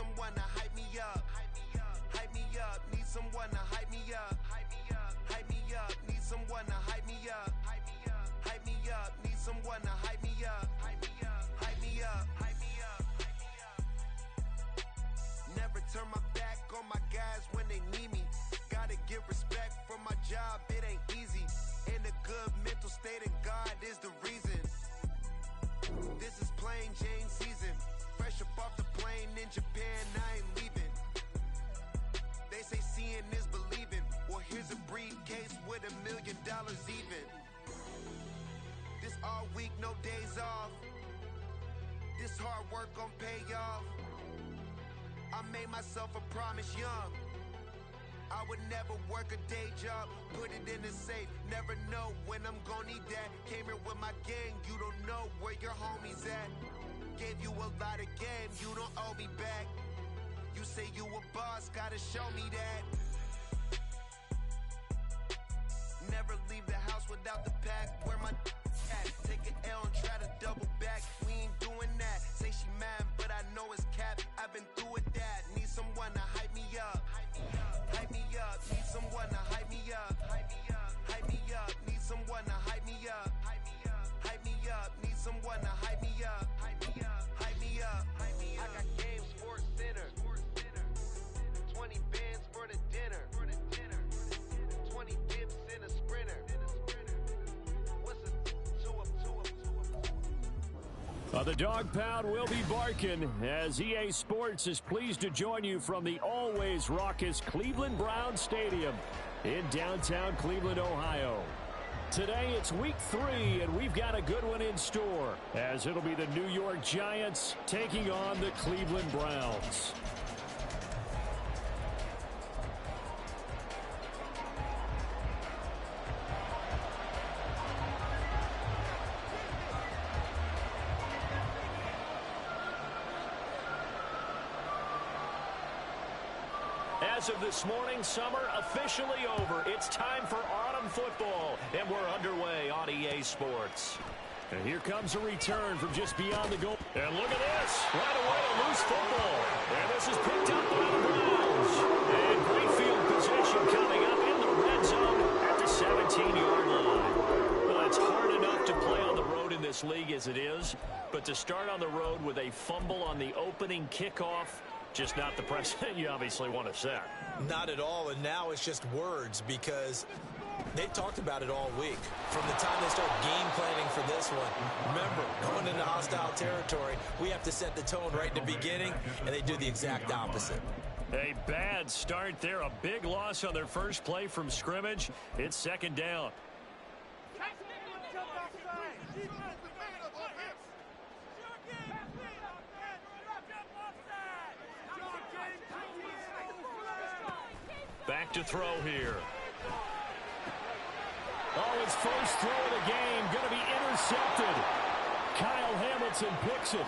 someone to hype me up. Hype me up. Need someone to hype me up. Hype me up. Need someone to hype me up. Hype me up. Need someone to hype me up. Hype me up. Hype me up. Hype me up. Never turn my back on my guys when they need me. Gotta give respect for my job, it ain't easy. In a good mental state and God is the reason. This is plain Jane season. Fresh up off the plane in Japan, I ain't leaving. They say seeing is believing. Well, here's a briefcase with $1 million even. This all week, no days off. This hard work gon' pay off. I made myself a promise young. I would never work a day job, put it in the safe. Never know when I'm gon' need that. Came here with my gang, you don't know where your homies at. Gave you a lot of game, you don't owe me back. You say you a boss, gotta show me that. Never leave the house without the pack. Where my at? Take an L and try to double back. We ain't doing that. Say she mad, but I know it's cap. I've been through with that. Need someone to hype me up. Hype me up. Need someone to hype me up. Hype me up. Hype me up. Need someone to hype me up. Hype me up. Hype me up. Need someone to hype me up. Hype me up. Hype me up. Hype me up. I got Game Sports Center. 20 bands for the dinner. 20 dips in a sprinter. What's a two up? The dog pound will be barking as EA Sports is pleased to join you from the always raucous Cleveland Browns Stadium in downtown Cleveland, Ohio. Today it's week 3, and we've got a good one in store as it'll be the New York Giants taking on the Cleveland Browns. As of this morning, summer officially over. It's time for autumn football, and we're underway on EA Sports. And here comes a return from just beyond the goal. And look at this. Right away, a loose football. And this is picked up by the Browns. And great field position coming up in the red zone at the 17-yard line. Well, it's hard enough to play on the road in this league as it is, but to start on the road with a fumble on the opening kickoff, just not the precedent you obviously want to set. Not at all, and now it's just words because they've talked about it all week. From the time they start game planning for this one, remember, going into hostile territory, we have to set the tone right in the beginning, and they do the exact opposite. A bad start there, a big loss on their first play from scrimmage. It's second down. Back to throw here. Oh, his first throw of the game going to be intercepted. Kyle Hamilton picks it.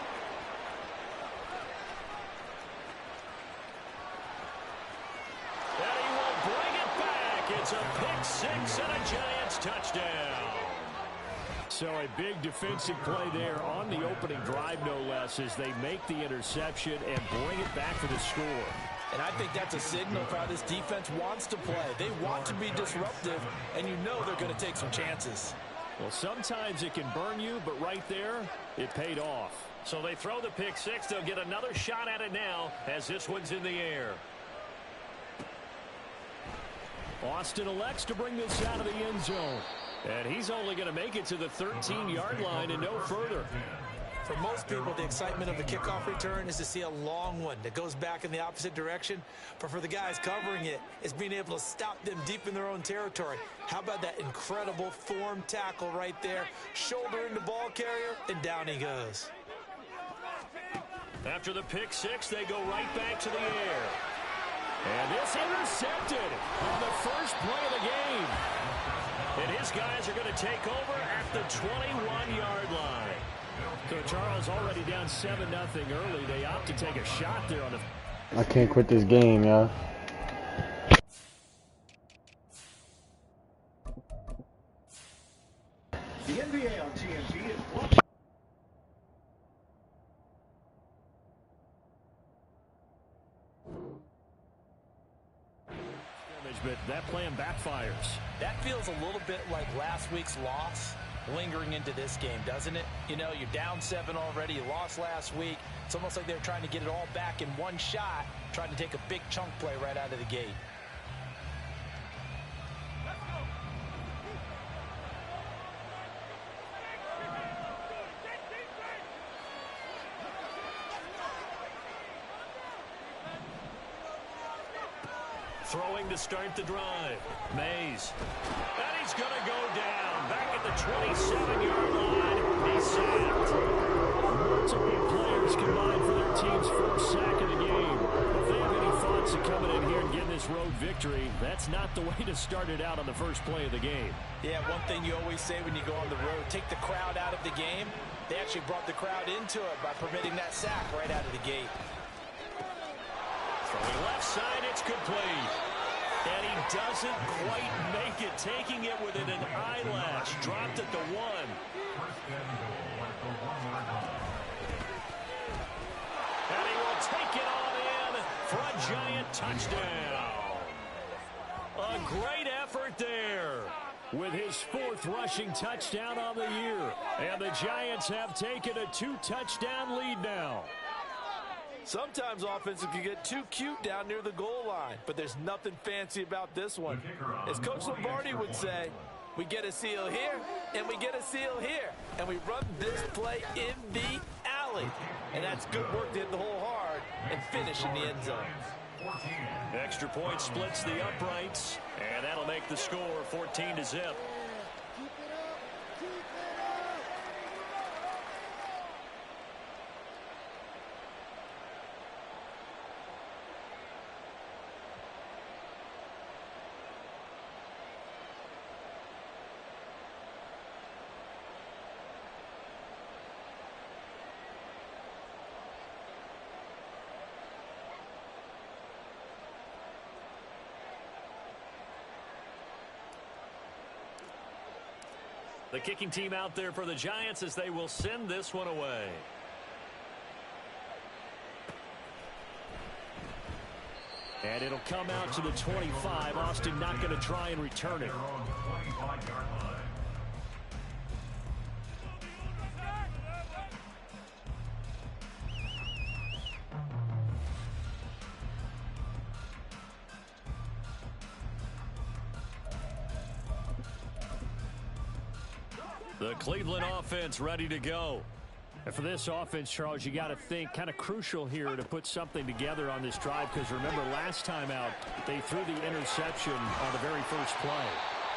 And he will bring it back. It's a pick six and a Giants touchdown. So a big defensive play there on the opening drive, no less, as they make the interception and bring it back for the score. And I think that's a signal for how this defense wants to play. They want to be disruptive, and you know they're going to take some chances. Well, sometimes it can burn you, but right there, it paid off. So they throw the pick six. They'll get another shot at it now as this one's in the air. Austin elects to bring this out of the end zone. And he's only going to make it to the 13-yard line and no further. For most people, the excitement of the kickoff return is to see a long one that goes back in the opposite direction. But for the guys covering it, it's being able to stop them deep in their own territory. How about that incredible form tackle right there? Shoulder in the ball carrier, and down he goes. After the pick six, they go right back to the air. And this intercepted on the first play of the game. And his guys are going to take over at the 21-yard line. So Charles already down 7-0 early. They opt to take a shot there on the... I can't quit this game, y'all. The NBA on TNT. but that plan backfires. That feels a little bit like last week's loss lingering into this game, doesn't it? You know, you're down 7 already. You lost last week. It's almost like they're trying to get it all back in one shot, trying to take a big chunk play right out of the gate. Throwing to start the drive. Mays. And he's going to go down. Back at the 27-yard line. He's sacked. Multiple players combined for their team's first sack of the game. If they have any thoughts of coming in here and getting this road victory, that's not the way to start it out on the first play of the game. Yeah, one thing you always say when you go on the road, take the crowd out of the game. They actually brought the crowd into it by permitting that sack right out of the gate. Throwing left side, it's complete. And he doesn't quite make it, taking it within an eyelash. Dropped at the 1. And he will take it on in for a Giant touchdown. A great effort there with his 4th rushing touchdown on the year. And the Giants have taken a 2-touchdown lead now. Sometimes offenses can get too cute down near the goal line, but there's nothing fancy about this one. As Coach Lombardi would say, we get a seal here, and we get a seal here, and we run this play in the alley. And that's good work to hit the hole hard and finish in the end zone. Extra point splits the uprights, and that'll make the score 14-0. The kicking team out there for the Giants as they will send this one away. And it'll come out to the 25. Austin not going to try and return it. The Cleveland offense ready to go. And for this offense, Charles, you got to think kind of crucial here to put something together on this drive, because remember last time out they threw the interception on the very first play.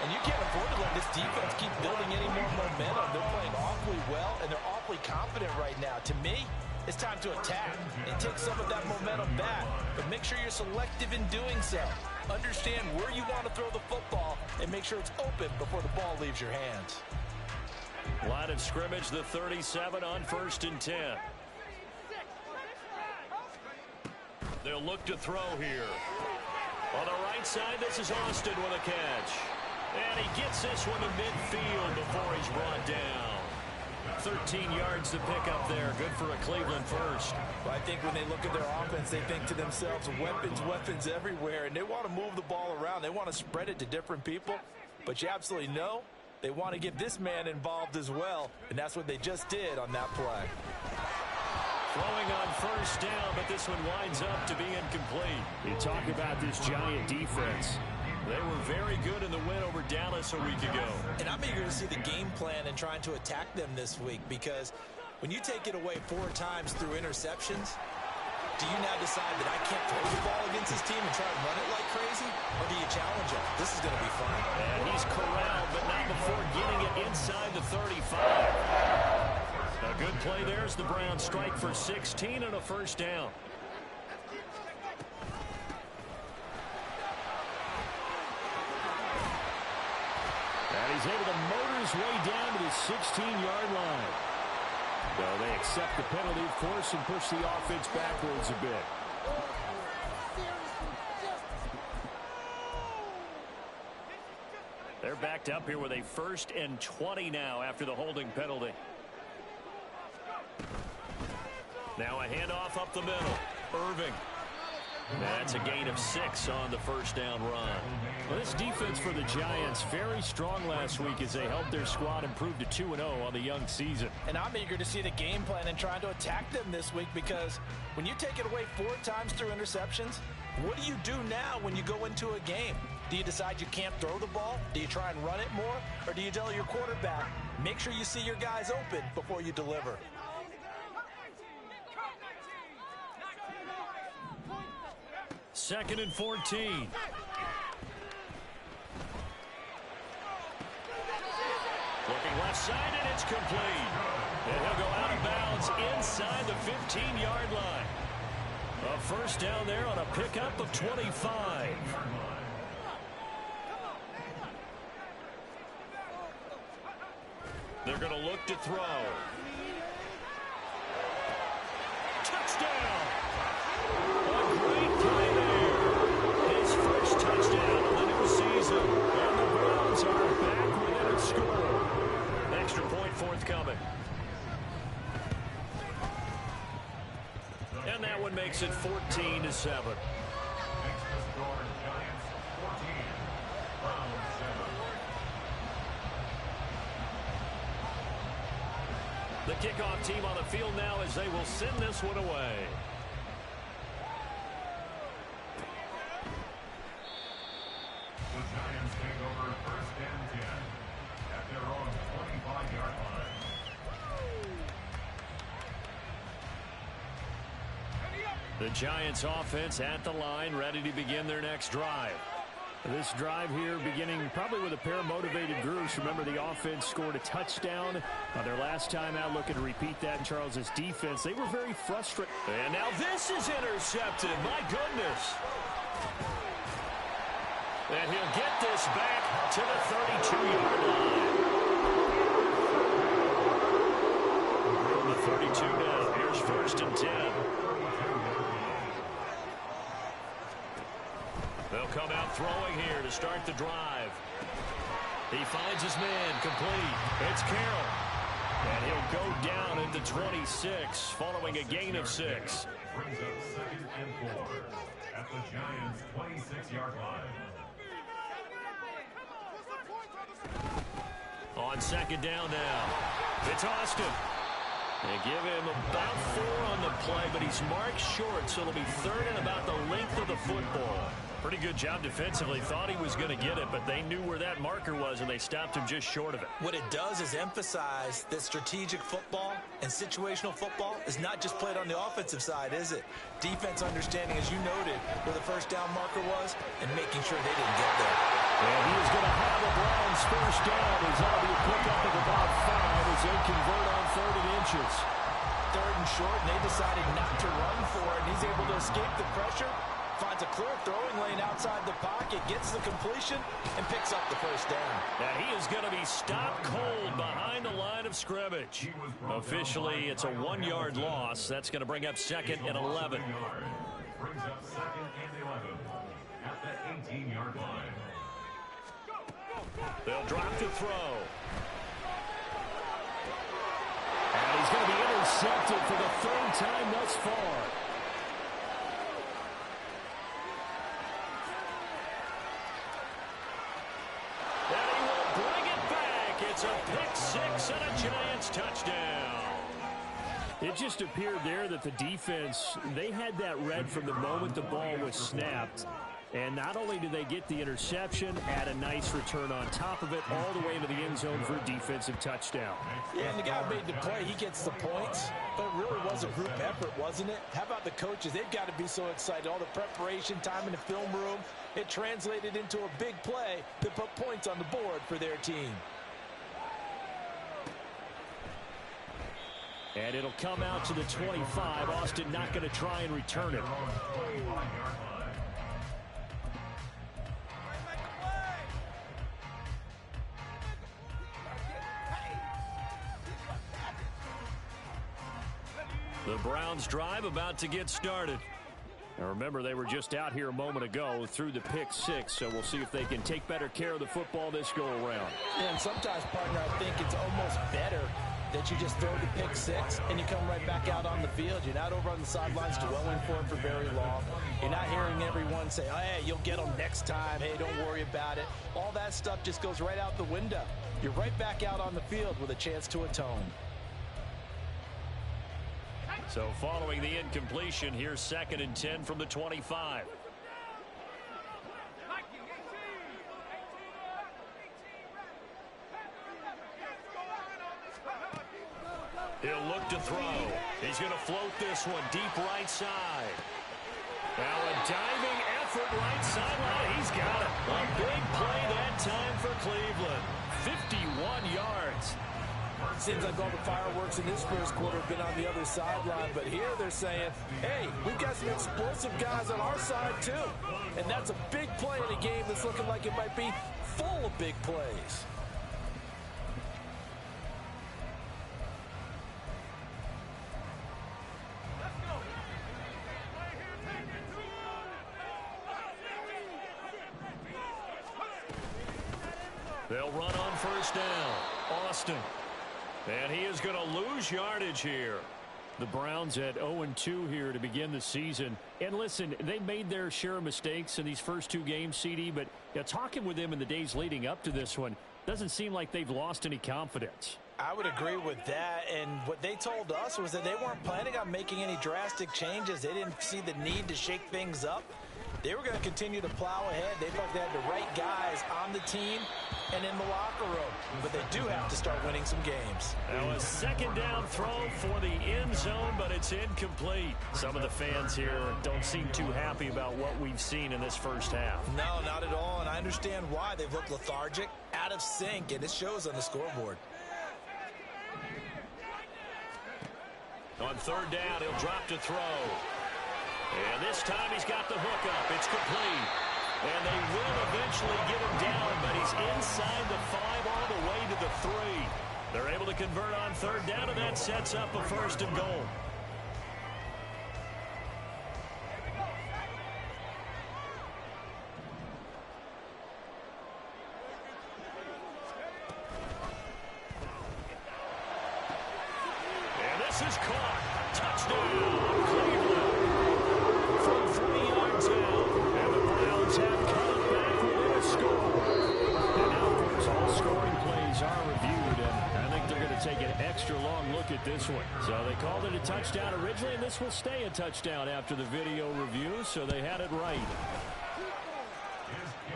And you can't afford to let this defense keep building any more momentum. They're playing awfully well, and they're awfully confident right now. To me, it's time to attack and take some of that momentum back, but make sure you're selective in doing so. Understand where you want to throw the football and make sure it's open before the ball leaves your hands. Line of scrimmage, the 37 on 1st and 10. They'll look to throw here. On the right side, this is Austin with a catch. And he gets this one to midfield before he's brought down. 13 yards to pick up there. Good for a Cleveland first. Well, I think when they look at their offense, they think to themselves, weapons everywhere. And they want to move the ball around. They want to spread it to different people. But you absolutely know they want to get this man involved as well, and that's what they just did on that play. Throwing on 1st down, but this one winds up to be incomplete. You talk about this Giant defense. They were very good in the win over Dallas a week ago. And I'm eager to see the game plan and trying to attack them this week, because when you take it away 4 times through interceptions, do you now decide that I can't throw the ball against this team and try to run it like crazy? Or do you challenge them? This is going to be fun. And he's corralled, but not before getting it inside the 35. A good play there as the Browns strike for 16 and a 1st down. And he's able to motor his way down to the 16-yard line. So they accept the penalty, of course, and push the offense backwards a bit. They're backed up here with a 1st and 20 now after the holding penalty. Now a handoff up the middle. Irving. That's a gain of 6 on the first down run. Well, this defense for the Giants, very strong last week as they helped their squad improve to 2-0 on the young season. And I'm eager to see the game plan and trying to attack them this week, because when you take it away 4 times through interceptions, what do you do now when you go into a game? Do you decide you can't throw the ball? Do you try and run it more? Or do you tell your quarterback, make sure you see your guys open before you deliver? Second and 14. Looking left side, and it's complete. And he'll go out of bounds inside the 15-yard line. A first down there on a pickup of 25. They're going to look to throw. Touchdown! A great play there. His first touchdown of the new season. And the Browns are back within a score. Extra point forthcoming. And that one makes it 14-7. The kickoff team on the field now as they will send this one away. The Giants take over first and 10 at their own 25-yard line. The Giants offense at the line, ready to begin their next drive. This drive here beginning probably with a pair of motivated groups. Remember, the offense scored a touchdown their last time out. Looking to repeat that in Charles's defense. They were very frustrated. And now this is intercepted. My goodness. And he'll get this back to the 32-yard line. From the 32 now. Here's first and 10. They'll come out throwing here to start the drive. He finds his man complete. It's Carroll. And he'll go down at the 26 following a gain of 6. Brings up second and 4 at the Giants' 26-yard line. On second down now. It's Austin. They give him about 4 on the play, but he's marked short, so it'll be third and about the length of the football. Pretty good job defensively. Thought he was going to get it, but they knew where that marker was, and they stopped him just short of it. What it does is emphasize that strategic football and situational football is not just played on the offensive side, is it? Defense understanding, as you noted, where the first down marker was and making sure they didn't get there. And he is going to have a Browns first down. It's going to be a pickup of about 5 as they convert on 3rd and inches. 3rd and short, and they decided not to run for it. And he's able to escape the pressure. Finds a clear throwing lane outside the pocket, gets the completion, and picks up the first down. And he is going to be stopped cold behind the line of scrimmage. Officially, it's a 1-yard loss. That's going to bring up second and 11. Brings up second and 11 at the 18-yard line. They'll drop to throw. And he's going to be intercepted for the 3rd time thus far. It's a pick 6 and a Giants touchdown. It just appeared there that the defense, they had that read from the moment the ball was snapped. And not only did they get the interception, add a nice return on top of it, all the way into the end zone for a defensive touchdown. Yeah, and the guy who made the play, he gets the points. But it really was a group effort, wasn't it? How about the coaches? They've got to be so excited. All the preparation time in the film room, it translated into a big play that put points on the board for their team. And it'll come out to the 25. Austin not going to try and return it. The Browns drive about to get started. Now remember, they were just out here a moment ago through the pick 6, so we'll see if they can take better care of the football this go around. And sometimes, partner, I think it's almost better that you just throw the pick six and you come right back out on the field. You're not over on the sidelines dwelling for it for very long. You're not hearing everyone say, oh, hey, you'll get them next time. Hey, don't worry about it. All that stuff just goes right out the window. You're right back out on the field with a chance to atone. So following the incompletion, here's 2nd and 10 from the 25. He'll look to throw. He's going to float this one deep right side. Now a diving effort right sideline. He's got it. A big play that time for Cleveland. 51 yards. Seems like all the fireworks in this first quarter have been on the other sideline, but here they're saying, hey, we've got some explosive guys on our side too. And that's a big play in a game that's looking like it might be full of big plays. They'll run on 1st down. Austin. And he is going to lose yardage here. The Browns at 0-2 here to begin the season. And listen, they made their share of mistakes in these first 2 games, CD, but talking with them in the days leading up to this one, doesn't seem like they've lost any confidence. I would agree with that, and what they told us was that they weren't planning on making any drastic changes. They didn't see the need to shake things up. They were going to continue to plow ahead. They felt they had the right guys on the team and in the locker room. But they do have to start winning some games. Now a 2nd down throw for the end zone, but it's incomplete. Some of the fans here don't seem too happy about what we've seen in this first half. No, not at all, and I understand why. They've looked lethargic, out of sync, and it shows on the scoreboard. On 3rd down, he'll drop to throw. And this time he's got the hook up. It's complete. And they will eventually get him down, but he's inside the 5 all the way to the 3. They're able to convert on 3rd down, and that sets up a 1st and goal. And this is caught. Touchdown, Cleveland. From 40 yards out, and the Browns have come back with a score. And now, of course, all scoring plays are reviewed, and I think they're going to take an extra long look at this one. So they called it a touchdown originally, and this will stay a touchdown after the video review, so they had it right.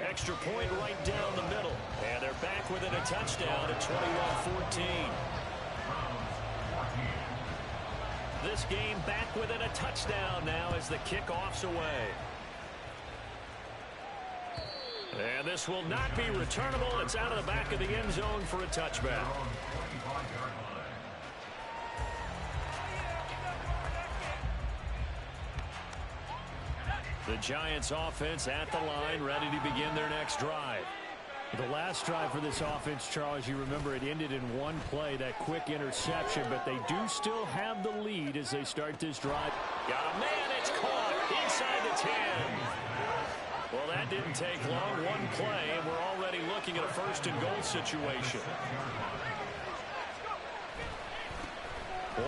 Extra point right down the middle, and they're back within a touchdown at 21-14. This game back within a touchdown now as the kickoff's away. And this will not be returnable. It's out of the back of the end zone for a touchback. The Giants offense at the line, ready to begin their next drive. The last drive for this offense, Charles, you remember it ended in one play, that quick interception, but they do still have the lead as they start this drive. Got a man, it's caught inside the 10. Well, that didn't take long, one play, and we're already looking at a 1st and goal situation.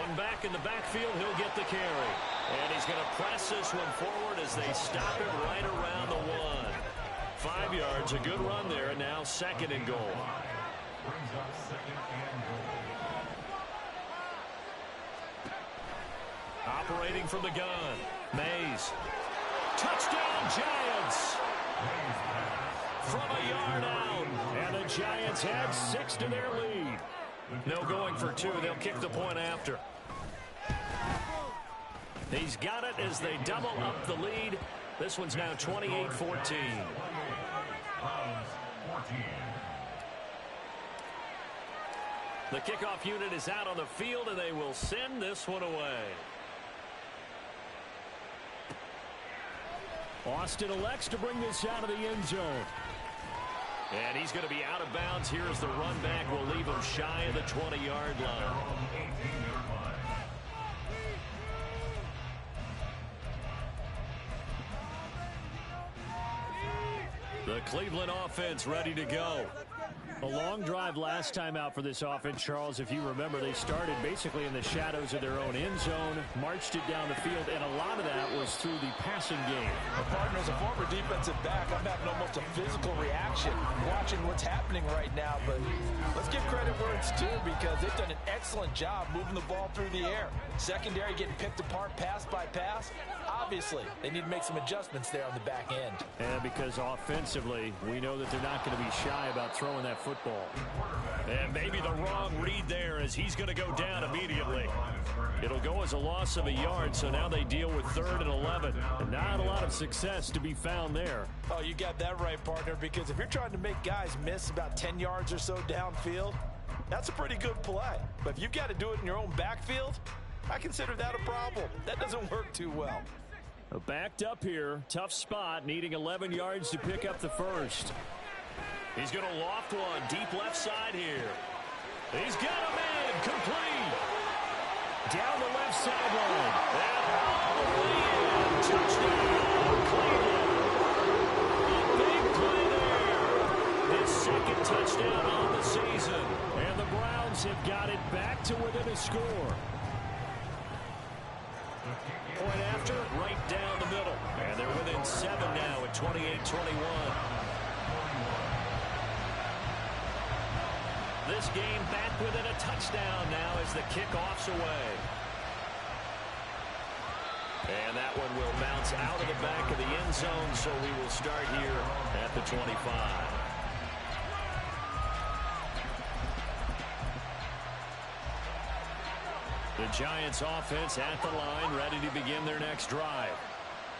One back in the backfield, he'll get the carry. And he's going to press this one forward as they stop it right around the 1. 5 yards, a good run there, and now 2nd and goal. Brings up 2nd and goal. Operating from the gun, Mays. Touchdown, Giants! From a yard out, and the Giants add 6 to their lead. No going for 2. They'll kick the point after. He's got it as they double up the lead. This one's now 28-14. The kickoff unit is out on the field, and they will send this one away. Austin elects to bring this out of the end zone. And he's going to be out of bounds here as the run back will leave him shy of the 20-yard line. The Cleveland offense ready to go. A long drive last time out for this offense, Charles. If you remember, they started basically in the shadows of their own end zone, marched it down the field, and a lot of that was through the passing game. My partner, as a former defensive back, I'm having almost a physical reaction watching what's happening right now. But let's give credit where it's due, because they've done an excellent job moving the ball through the air. Secondary getting picked apart pass by pass. Obviously, they need to make some adjustments there on the back end. And because offensively, we know that they're not going to be shy about throwing that football. And maybe the wrong read there, as he's going to go down immediately. It'll go as a loss of a yard, so now they deal with 3rd and 11. And not a lot of success to be found there. Oh, you got that right, partner, because if you're trying to make guys miss about 10 yards or so downfield, that's a pretty good play. But if you've got to do it in your own backfield, I consider that a problem. That doesn't work too well. Backed up here, tough spot, needing 11 yards to pick up the first. He's going to loft one deep left side here. He's got him in, complete. Down the left sideline. And all the way in. Touchdown, Cleveland. A big play there. His second touchdown on the season. And the Browns have got it back to within a score. Point after, right down the middle. And they're within 7 now at 28-21. This game back within a touchdown now as the kickoff's away. And that one will bounce out of the back of the end zone, so we will start here at the 25. The Giants offense at the line, ready to begin their next drive.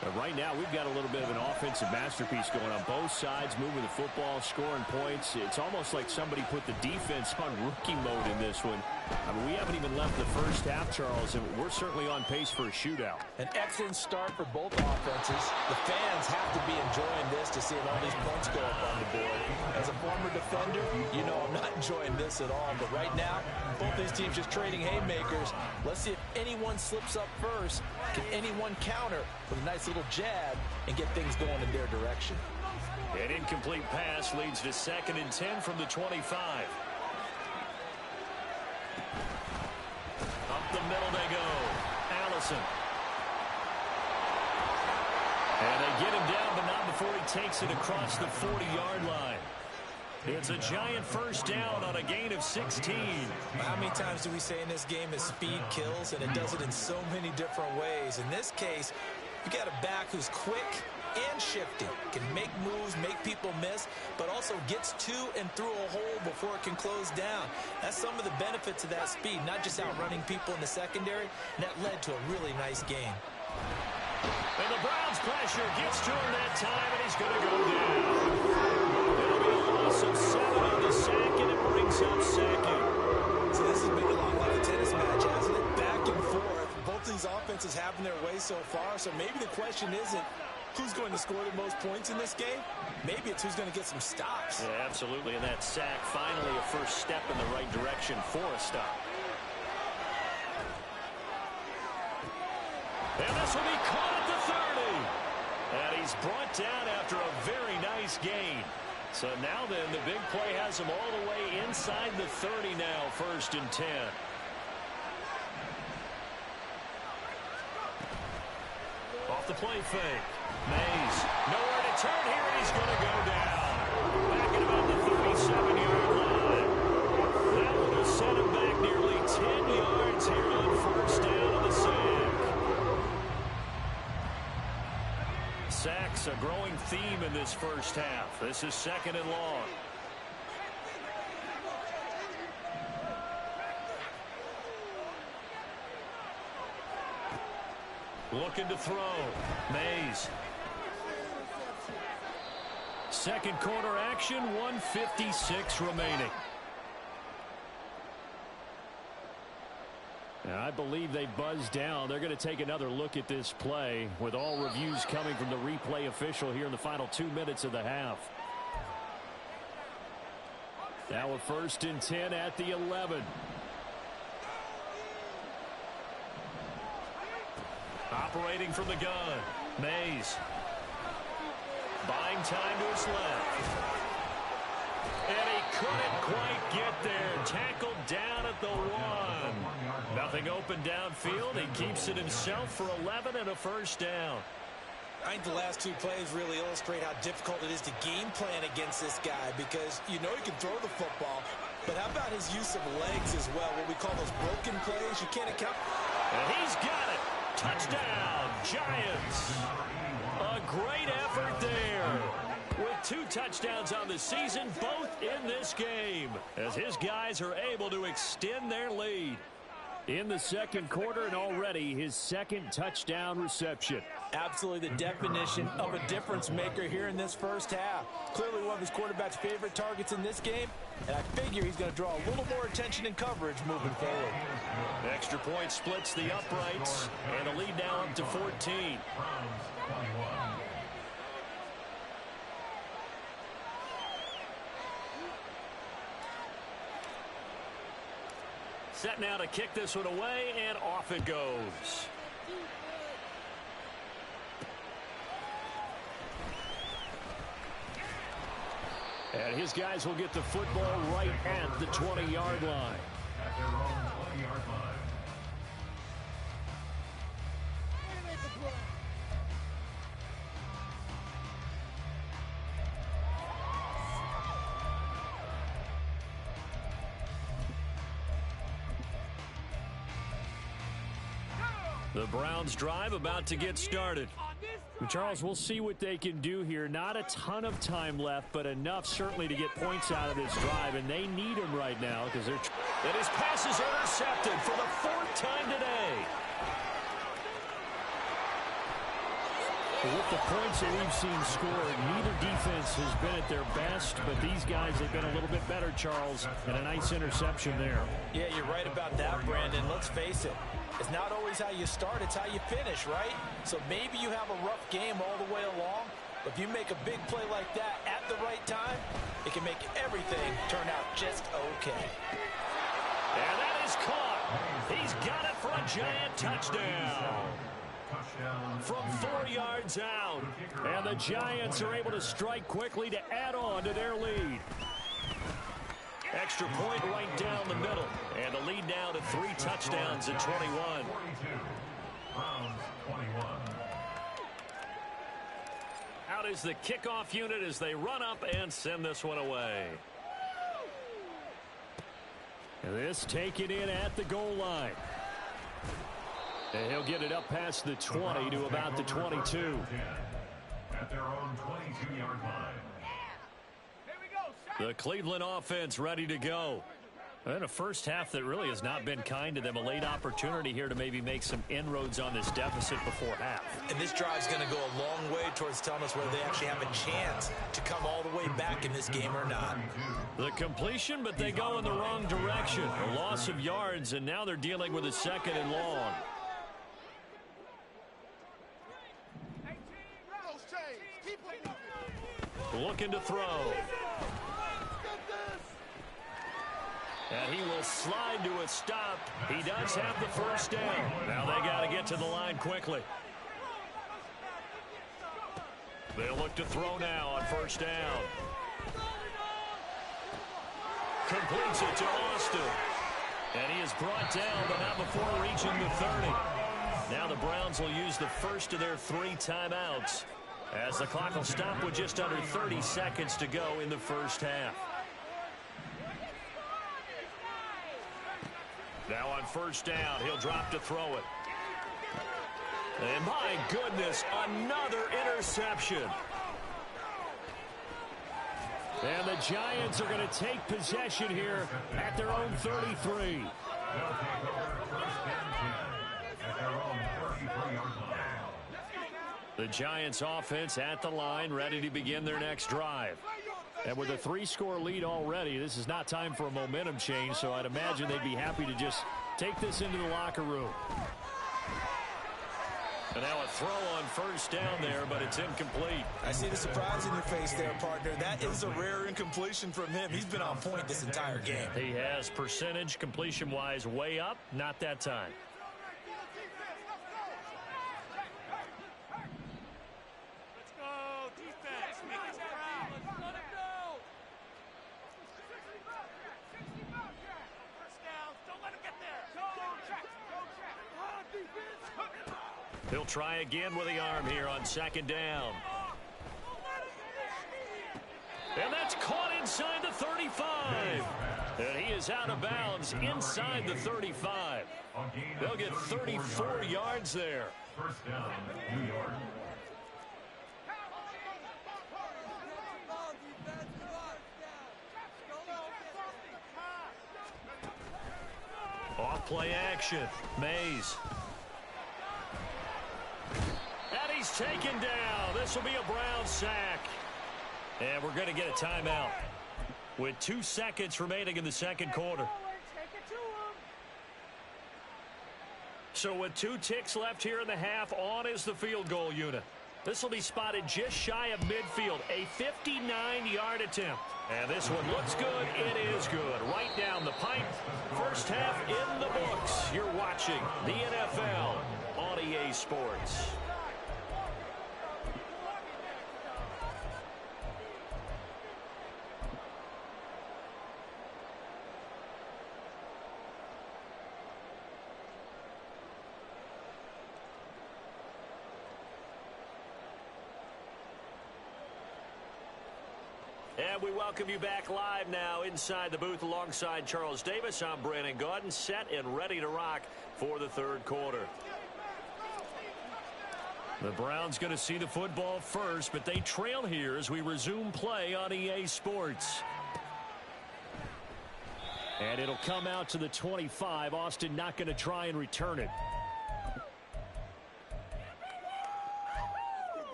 But right now, we've got a little bit of an offensive masterpiece going on both sides, moving the football, scoring points. It's almost like somebody put the defense on rookie mode in this one. I mean, we haven't even left the first half, Charles, and we're certainly on pace for a shootout. An excellent start for both offenses. The fans have to be enjoying this to see all these points go up on the board. As a former defender, you know I'm not enjoying this at all. But right now, both these teams just trading haymakers. Let's see if anyone slips up first. Can anyone counter with a nice little jab and get things going in their direction? An incomplete pass leads to 2nd and 10 from the 25. Up the middle they go. Allison. And they get him down, but not before he takes it across the 40-yard line. It's a Giant first down on a gain of 16. How many times do we say in this game that speed kills, and it does it in so many different ways? In this case, you got a back who's quick and shifty, can make moves, make people miss, but also gets to and through a hole before it can close down. That's some of the benefits of that speed, not just outrunning people in the secondary. And that led to a really nice game. And the Browns pressure gets to him that time, and he's going to go down. It'll be a loss of 7 on the sack, and it brings up 2nd. So this has been a lot like a tennis match, hasn't it? Back and forth. Both these offenses having their way so far, so maybe the question isn't who's going to score the most points in this game. Maybe it's who's going to get some stops. Yeah, absolutely, and that sack finally a first step in the right direction for a stop. And this will be caught at the 30. And he's brought down after a very nice gain. So now then, the big play has him all the way inside the 30 now, 1st and 10. Off the play fake. Mays, nowhere to turn here, and he's going to go down. Back at about the 37-yard line. That would have set him back nearly 10 yards here on 1st down of the sack. Sacks a growing theme in this first half. This is 2nd and long. Looking to throw. Mays. Second quarter action, 1:56 remaining. And I believe they buzzed down. They're going to take another look at this play with all reviews coming from the replay official here in the final 2 minutes of the half. Now a 1st and 10 at the 11. Operating from the gun. Mays. Buying time to his left. And he couldn't quite get there. Tackled down at the 1. Nothing open downfield. He keeps it himself for 11 and a first down. I think the last two plays really illustrate how difficult it is to game plan against this guy, because you know he can throw the football, but how about his use of legs as well, what we call those broken plays? You can't account. And he's got it. Touchdown, Giants. A great effort there. With 2 touchdowns on the season, both in this game, as his guys are able to extend their lead. In the second quarter, and already his second touchdown reception. Absolutely the definition of a difference maker here in this first half. Clearly one of his quarterback's favorite targets in this game, and I figure he's going to draw a little more attention and coverage moving forward. Extra point splits the uprights, and a lead now up to 14. Set now to kick this one away, and off it goes. And his guys will get the football right at the 20-yard line. At their own 20-yard line. The Browns drive about to get started. Charles, we'll see what they can do here. Not a ton of time left, but enough certainly to get points out of this drive, and they need them right now because they're... And his pass is intercepted for the 4th time today. With the points that we've seen scored, neither defense has been at their best, but these guys have been a little bit better, Charles, and a nice interception there. Yeah, you're right about that, Brandon. Let's face it. It's not always how you start, it's how you finish, right? So maybe you have a rough game all the way along, but if you make a big play like that at the right time, it can make everything turn out just okay. And that is caught. He's got it for a Giant touchdown. From 4 yards out. And the Giants are able to strike quickly to add on to their lead. Extra point right down the middle. And the lead now to 3 touchdowns at 21. 42. Browns 21. Out is the kickoff unit as they run up and send this one away. And this taken in at the goal line. And he'll get it up past the 20 to about the 22. At their own 22-yard line. The Cleveland offense ready to go. And a first half that really has not been kind to them. A late opportunity here to maybe make some inroads on this deficit before half. And this drive's going to go a long way towards telling us whether they actually have a chance to come all the way back in this game or not. The completion, but they go in the wrong direction. A loss of yards, and now they're dealing with a 2nd and long. Looking to throw. And he will slide to a stop. He does have the first down. Now they got to get to the line quickly. They'll look to throw now on first down. Completes it to Austin. And he is brought down, but not before reaching the 30. Now the Browns will use the first of their 3 timeouts, as the clock will stop with just under 30 seconds to go in the first half. Now on first down, he'll drop to throw it. And my goodness, another interception. And the Giants are going to take possession here at their own 33. They'll take over first and 10 at their own 33-yard line. The Giants offense at the line, ready to begin their next drive. And with a 3-score lead already, this is not time for a momentum change, so I'd imagine they'd be happy to just take this into the locker room. And now a throw on first down there, but it's incomplete. I see the surprise in your face there, partner. That is a rare incompletion from him. He's been on point this entire game. He has percentage completion-wise way up, not that time. He'll try again with the arm here on second down. And that's caught inside the 35. And he is out of bounds inside the 35. They'll get 34 yards there. First down, New York. Off play action. Mays. And he's taken down. This will be a Brown sack. And we're going to get a timeout with 2 seconds remaining in the second quarter. So with 2 ticks left here in the half, on is the field goal unit. This will be spotted just shy of midfield, a 59-yard attempt. And this one looks good. It is good. Right down the pipe. First half in the books. You're watching the NFL on EA Sports. And we welcome you back live now inside the booth alongside Charles Davis. I'm Brandon Gaudin, set and ready to rock for the third quarter. The Browns going to see the football first, but they trail here as we resume play on EA Sports. And it'll come out to the 25. Austin not going to try and return it.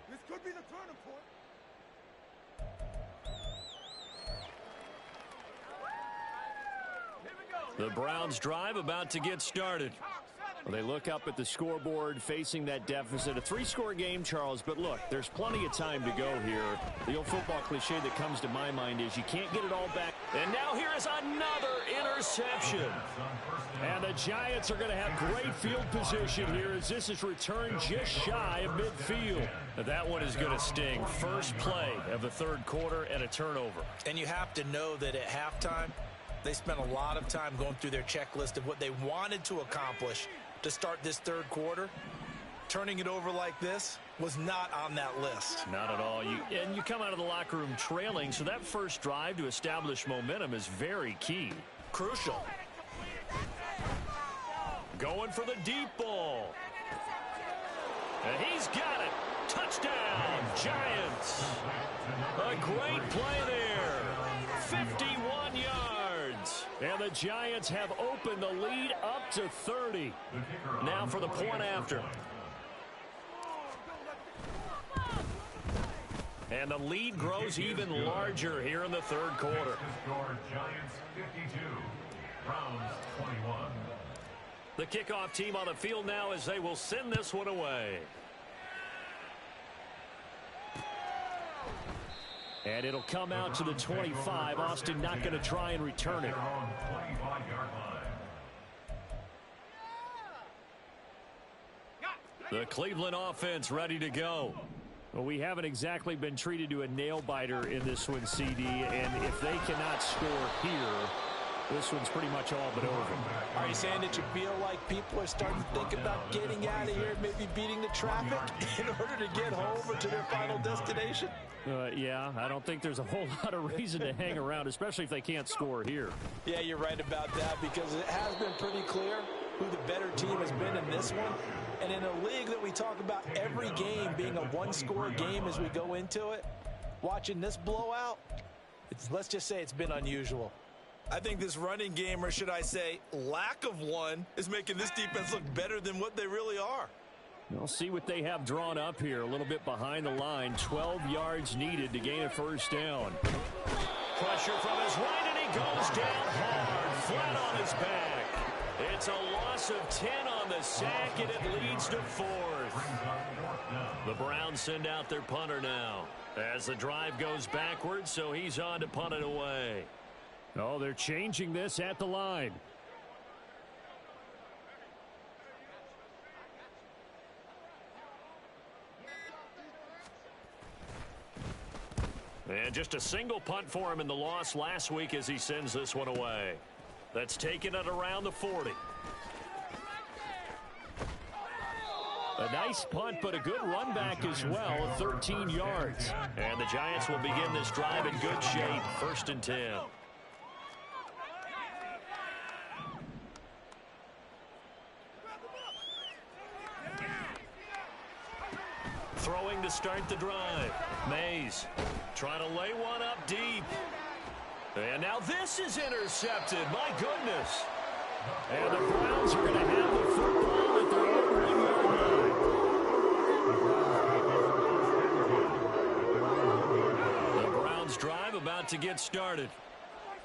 This could be the turning point. The Browns drive about to get started. Well, they look up at the scoreboard facing that deficit. A 3-score game, Charles, but look, there's plenty of time to go here. The old football cliche that comes to my mind is you can't get it all back. And now here is another interception. And the Giants are going to have great field position here as this is returned just shy of midfield. That one is going to sting. First play of the third quarter and a turnover. And you have to know that at halftime, they spent a lot of time going through their checklist of what they wanted to accomplish to start this third quarter. Turning it over like this was not on that list. Not at all. And you come out of the locker room trailing, so that first drive to establish momentum is very key. Crucial. Going for the deep ball. And he's got it. Touchdown, Giants. A great play there. 51 yards. And the Giants have opened the lead up to 30. Now for the point after. And the lead grows even larger here in the third quarter. Giants 52, Browns 21. The kickoff team on the field now as they will send this one away. And it'll come out to the 25. Austin not going to try and return it. The Cleveland offense ready to go. Well, we haven't exactly been treated to a nail-biter in this one, CD, and if they cannot score here, this one's pretty much all but over. Are you saying that you feel like people are starting to think about getting out of here, maybe beating the traffic in order to get home or to their final destination? Yeah, I don't think there's a whole lot of reason to hang around, especially if they can't score here. Yeah, you're right about that because it has been pretty clear who the better team has been in this one. And in a league that we talk about every game being a one-score game as we go into it, watching this blowout, let's just say it's been unusual. I think this running game, or should I say lack of one, is making this defense look better than what they really are. We'll see what they have drawn up here. A little bit behind the line. 12 yards needed to gain a first down. Pressure from his right, and he goes down hard, flat on his back. It's a loss of 10 on the sack, and it leads to fourth. The Browns send out their punter now as the drive goes backwards, so he's on to punt it away. Oh, they're changing this at the line. And just a single punt for him in the loss last week as he sends this one away. That's taken it around the 40. A nice punt, but a good run back as well, 13 yards. And the Giants will begin this drive in good shape, 1st and 10. Throwing to start the drive. Mays trying to lay one up deep. And now this is intercepted. My goodness. And the Browns are going to have the football at their own 1-yard line. The Browns drive about to get started.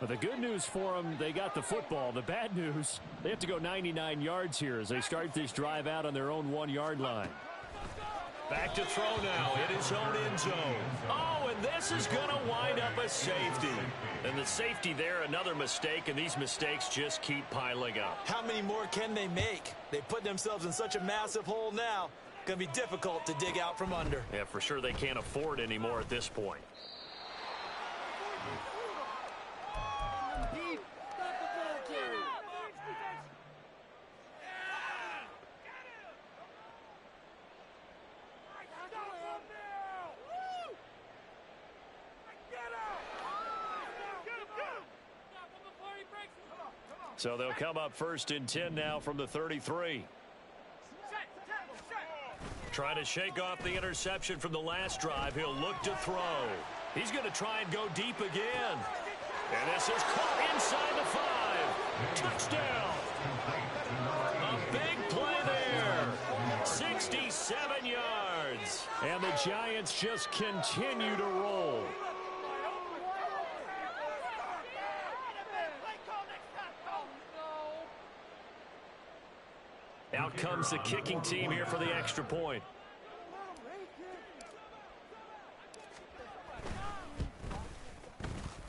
But the good news for them, they got the football. The bad news, they have to go 99 yards here as they start this drive out on their own 1-yard line. Back to throw now in his own end zone. Oh, and this is going to wind up a safety. And the safety there, another mistake, and these mistakes just keep piling up. How many more can they make? They put themselves in such a massive hole now. Going to be difficult to dig out from under. Yeah, for sure they can't afford any more at this point. So they'll come up 1st and 10 now from the 33. Trying to shake off the interception from the last drive. He'll look to throw. He's going to try and go deep again. And this is caught inside the 5. Touchdown. A big play there. 67 yards. And the Giants just continue to roll. Out comes the kicking team here for the extra point.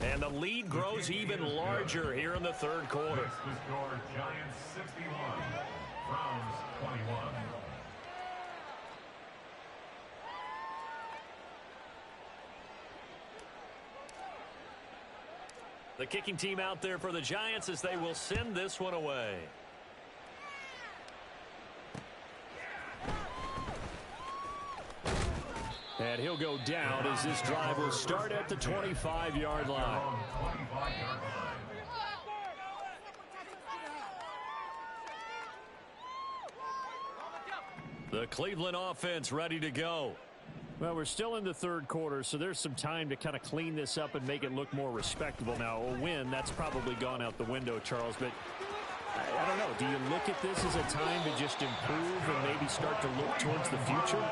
And the lead grows even larger here in the 3rd quarter. The score, Giants 61, Browns 21. The kicking team out there for the Giants as they will send this one away. And he'll go down as this drive will start at the 25-yard line. The Cleveland offense ready to go. Well, we're still in the 3rd quarter, so there's some time to kind of clean this up and make it look more respectable. Now, a win, that's probably gone out the window, Charles, but I don't know. Do you look at this as a time to just improve and maybe start to look towards the future?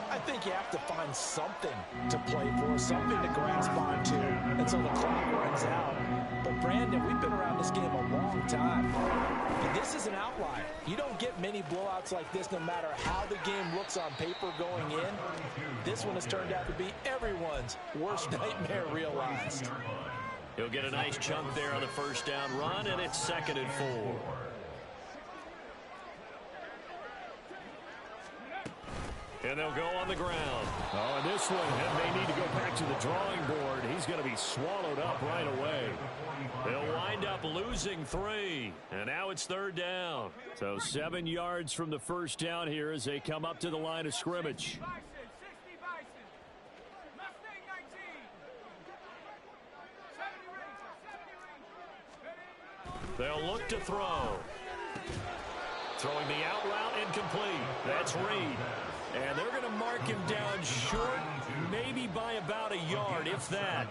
I think you have to find something to play for, something to grasp onto until the clock runs out. But, Brandon, we've been around this game a long time. And this is an outlier. You don't get many blowouts like this no matter how the game looks on paper going in. This one has turned out to be everyone's worst nightmare realized. He'll get a nice chunk there on the 1st down run, and it's 2nd and 4. And they'll go on the ground. Oh, and this one, and they need to go back to the drawing board. He's going to be swallowed up right away. They'll wind up losing 3. And now it's 3rd down. So 7 yards from the 1st down here as they come up to the line of scrimmage. They'll look to throw. Throwing the out route incomplete. That's Reed. And they're going to mark him down short, maybe by about a yard, if that.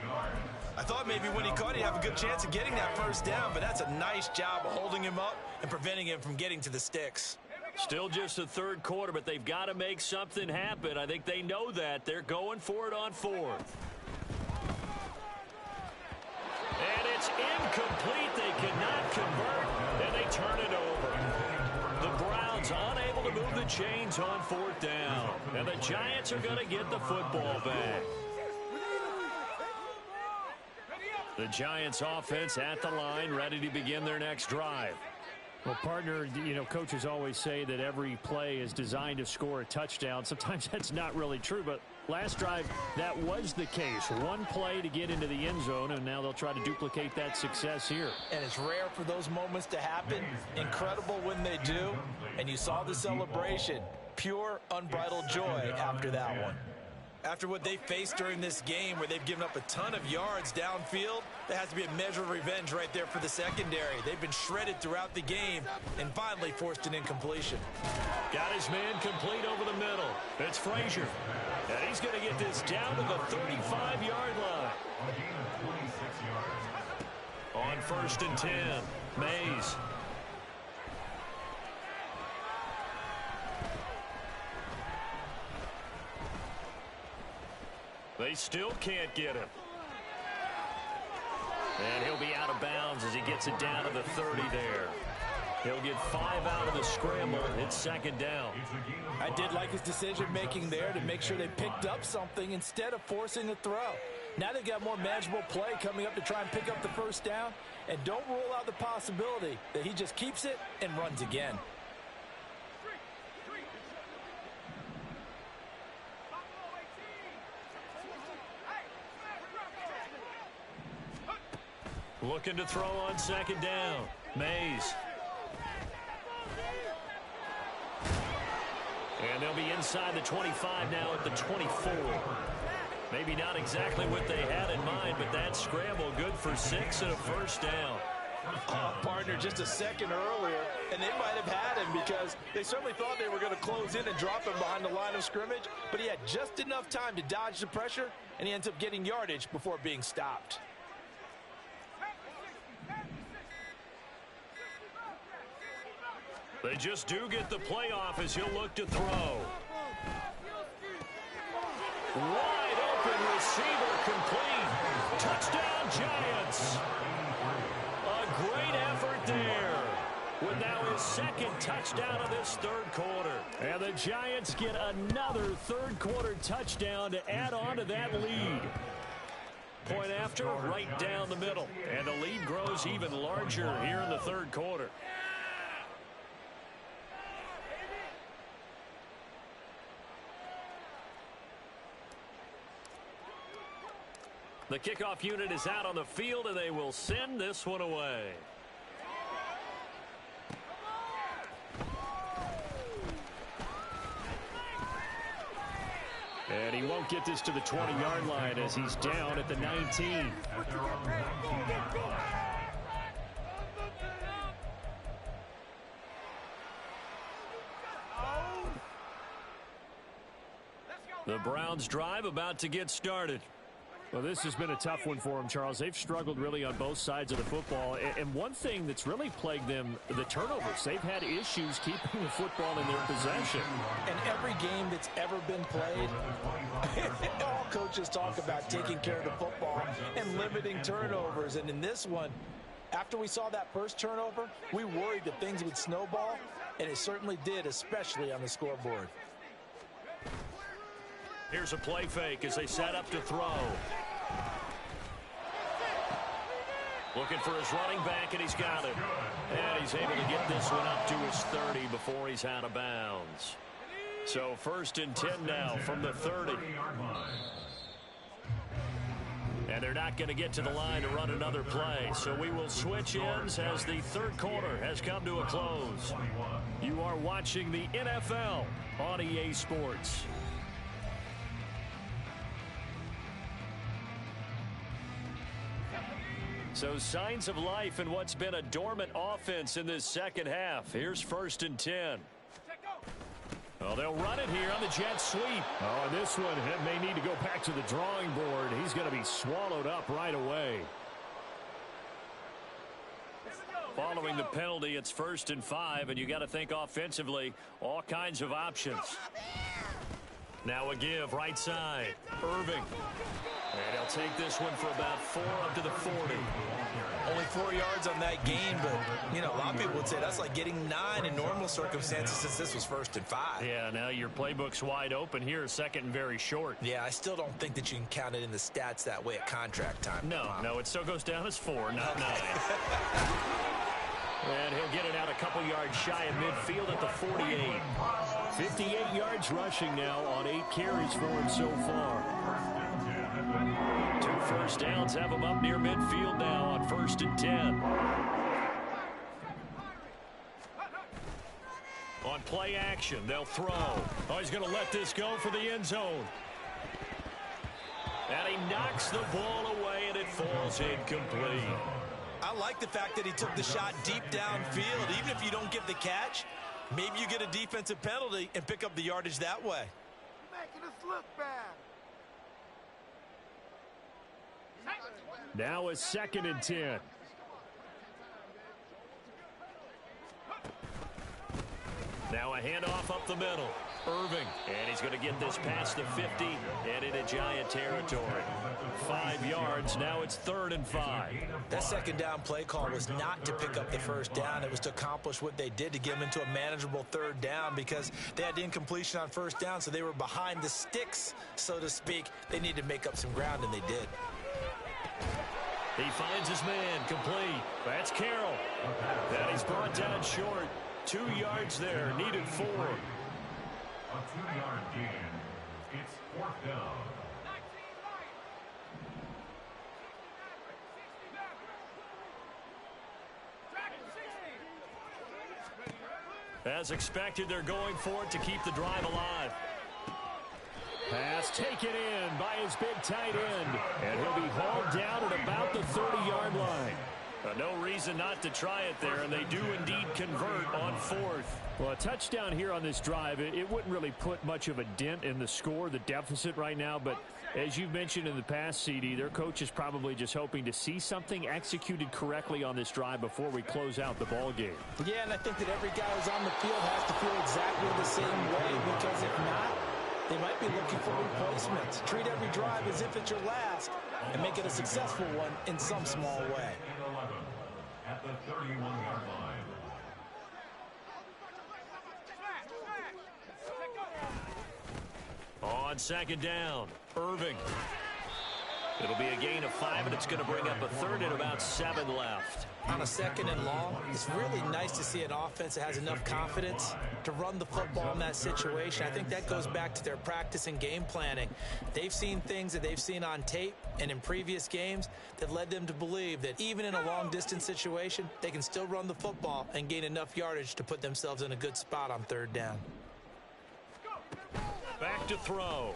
I thought maybe when he caught it, he'd have a good chance of getting that 1st down, but that's a nice job of holding him up and preventing him from getting to the sticks. Still just the 3rd quarter, but they've got to make something happen. I think they know that. They're going for it on 4th. And it's incomplete. They cannot convert, and they turn it over. The Browns unable to move the chains on 4th down. And the Giants are going to get the football back. The Giants offense at the line, ready to begin their next drive. Well, partner, you know, coaches always say that every play is designed to score a touchdown. Sometimes that's not really true, but last drive, that was the case. One play to get into the end zone, and now they'll try to duplicate that success here. And it's rare for those moments to happen. Incredible when they do. And you saw the celebration. pure, unbridled joy after that one. After what they faced during this game where they've given up a ton of yards downfield, there has to be a measure of revenge right there for the secondary. They've been shredded throughout the game and finally forced an incompletion. Got his man complete over the middle. It's Frazier. And he's going to get this down to the 35-yard line. On 1st and 10, Mays. They still can't get him. And he'll be out of bounds as he gets it down to the 30 there. He'll get 5 out of the scramble. It's 2nd down. I did like his decision-making there to make sure they picked up something instead of forcing a throw. Now they've got more manageable play coming up to try and pick up the 1st down. And don't rule out the possibility that he just keeps it and runs again. Looking to throw on 2nd down. Mays. And they'll be inside the 25 now at the 24. Maybe not exactly what they had in mind, but that scramble good for 6 and a 1st down. Partner, just a second earlier, and they might have had him because they certainly thought they were going to close in and drop him behind the line of scrimmage, but he had just enough time to dodge the pressure, and he ends up getting yardage before being stopped. They just do get the playoff as he'll look to throw. Wide open receiver complete. Touchdown Giants. A great effort there. With now his 2nd touchdown of this 3rd quarter. And the Giants get another 3rd quarter touchdown to add on to that lead. Point after, right down the middle. And the lead grows even larger here in the 3rd quarter. The kickoff unit is out on the field, and they will send this one away. And he won't get this to the 20-yard line as he's down at the 19. The Browns drive about to get started. Well, this has been a tough one for them, Charles. They've struggled really on both sides of the football. And one thing that's really plagued them, the turnovers. They've had issues keeping the football in their possession. And every game that's ever been played, all coaches talk about taking care of the football and limiting turnovers. And in this one, after we saw that first turnover, we worried that things would snowball, and it certainly did, especially on the scoreboard. Here's a play fake as they set up to throw. Looking for his running back, and he's got it. And he's able to get this one up to his 30 before he's out of bounds. So 1st and 10 now from the 30. And they're not going to get to the line to run another play. So we will switch ends as the 3rd quarter has come to a close. You are watching the NFL on EA Sports. So signs of life in what's been a dormant offense in this 2nd half. Here's 1st and 10. Oh, they'll run it here on the jet sweep. Oh, and this one may need to go back to the drawing board. He's going to be swallowed up right away. Following the penalty, it's 1st and 5, and you got to think offensively, all kinds of options. Now a give, right side. Irving. And he'll take this one for about 4 up to the 40. Only 4 yards on that gain, but, you know, a lot of people would say that's like getting 9 in normal circumstances since this was 1st and 5. Yeah, now your playbook's wide open here, 2nd and very short. Yeah, I still don't think that you can count it in the stats that way at contract time. No, it still goes down as 4, not 9. And he'll get it out a couple yards shy of midfield at the 48. 58 yards rushing now on 8 carries for him so far. 2 first downs have him up near midfield now on 1st and 10. On On play action, they'll throw. Oh, he's going to let this go for the end zone. And he knocks the ball away, and it falls incomplete. I like the fact that he took the shot deep downfield. Even if you don't get the catch, maybe you get a defensive penalty and pick up the yardage that way. Making us look bad. Now a 2nd and 10. Now a handoff up the middle. Irving, and he's going to get this past the 50 and into Giant territory. 5 yards, now it's 3rd and 5. That second down play call was not to pick up the first down. It was to accomplish what they did, to get them into a manageable 3rd down, because they had the incompletion on first down, so they were behind the sticks, so to speak. They needed to make up some ground, and they did. He finds his man, complete. That's Carroll. And he's brought down short. 2 yards there, needed 4. A 2-yard gain. It's 4th down. As expected, they're going for it to keep the drive alive. Pass taken in by his big tight end. And he'll be hauled down at about the 30-yard line. No reason not to try it there, and they do indeed convert on 4th. Well, a touchdown here on this drive, it wouldn't really put much of a dent in the score, the deficit right now. But as you've mentioned in the past, CD, their coach is probably just hoping to see something executed correctly on this drive before we close out the ball game. Yeah, and I think that every guy who's on the field has to feel exactly the same way, because if not, they might be looking for replacements. Treat every drive as if it's your last and make it a successful one in some small way. At the 31-yard line. On 2nd down, Irving. It'll be a gain of 5, and it's going to bring up a 3rd and about 7 left. On a 2nd and long, it's really nice to see an offense that has enough confidence to run the football in that situation. I think that goes back to their practice and game planning. They've seen things that they've seen on tape and in previous games that led them to believe that even in a long-distance situation, they can still run the football and gain enough yardage to put themselves in a good spot on 3rd down. Back to throw.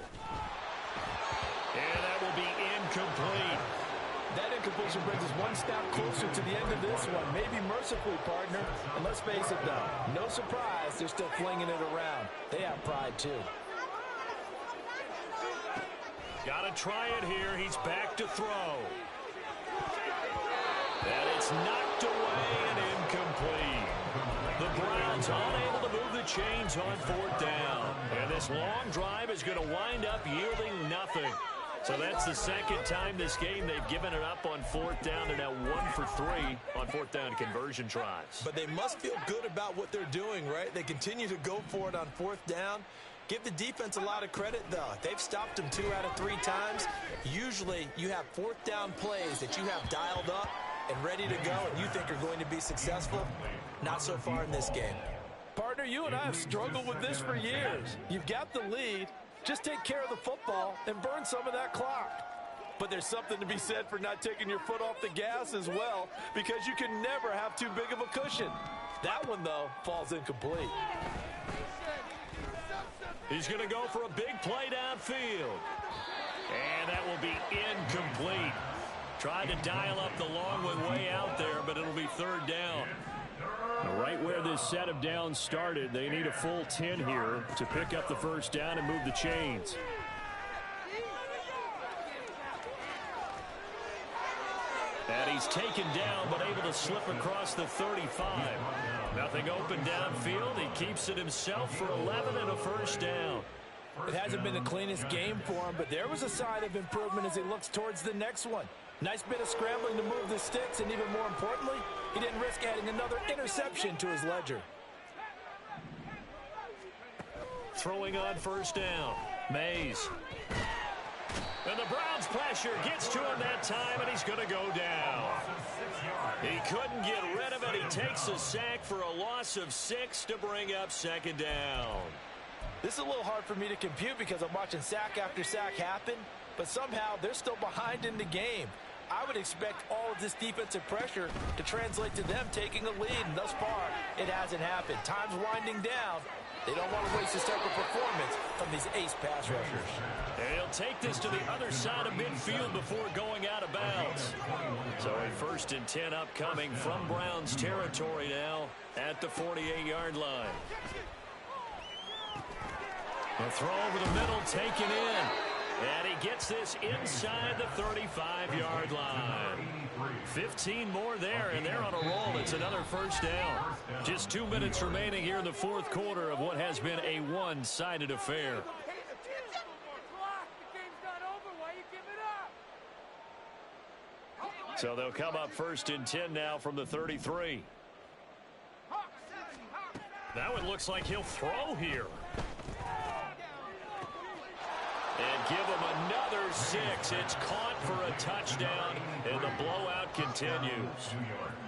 And that will be incomplete. That incompletion brings us one step closer to the end of this one. Maybe mercifully, partner. And let's face it, though, no surprise, they're still flinging it around. They have pride, too. Got to try it here. He's back to throw. And it's knocked away and incomplete. The Browns unable to move the chains on 4th down. And this long drive is going to wind up yielding nothing. So that's the 2nd time this game they've given it up on 4th down, and now 1 for 3 on 4th down conversion tries. But they must feel good about what they're doing, right? They continue to go for it on 4th down. Give the defense a lot of credit, though. They've stopped them 2 out of 3 times. Usually you have 4th down plays that you have dialed up and ready to go and you think are going to be successful. Not so far in this game. Partner, you and I have struggled with this for years. You've got the lead. Just take care of the football and burn some of that clock. But there's something to be said for not taking your foot off the gas as well, because you can never have too big of a cushion. That one, though, falls incomplete. He's going to go for a big play downfield. And that will be incomplete. Tried to dial up the long one way out there, but it'll be 3rd down. Right where this set of downs started, they need a full 10 here to pick up the 1st down and move the chains. And he's taken down, but able to slip across the 35. Nothing open downfield. He keeps it himself for 11 and a 1st down. It hasn't been the cleanest game for him, but there was a sign of improvement as he looks towards the next one. Nice bit of scrambling to move the sticks, and even more importantly, he didn't risk adding another interception to his ledger. Throwing on 1st down. Mays. And the Browns pressure gets to him that time, and he's going to go down. He couldn't get rid of it. He takes a sack for a loss of 6 to bring up 2nd down. This is a little hard for me to compute because I'm watching sack after sack happen, but somehow they're still behind in the game. I would expect all of this defensive pressure to translate to them taking a lead, and thus far, it hasn't happened. Time's winding down. They don't want to waste this type of performance from these ace pass rushers. And he'll take this to the other side of midfield before going out of bounds. So a 1st and 10 upcoming from Browns territory now at the 48-yard line. The throw over the middle taken in. And he gets this inside the 35-yard line. 15 more there, and they're on a roll. It's another 1st down. Just 2 minutes remaining here in the 4th quarter of what has been a one-sided affair. So they'll come up 1st and 10 now from the 33. Now it looks like he'll throw here. And give him another 6. It's caught for a touchdown, and the blowout continues.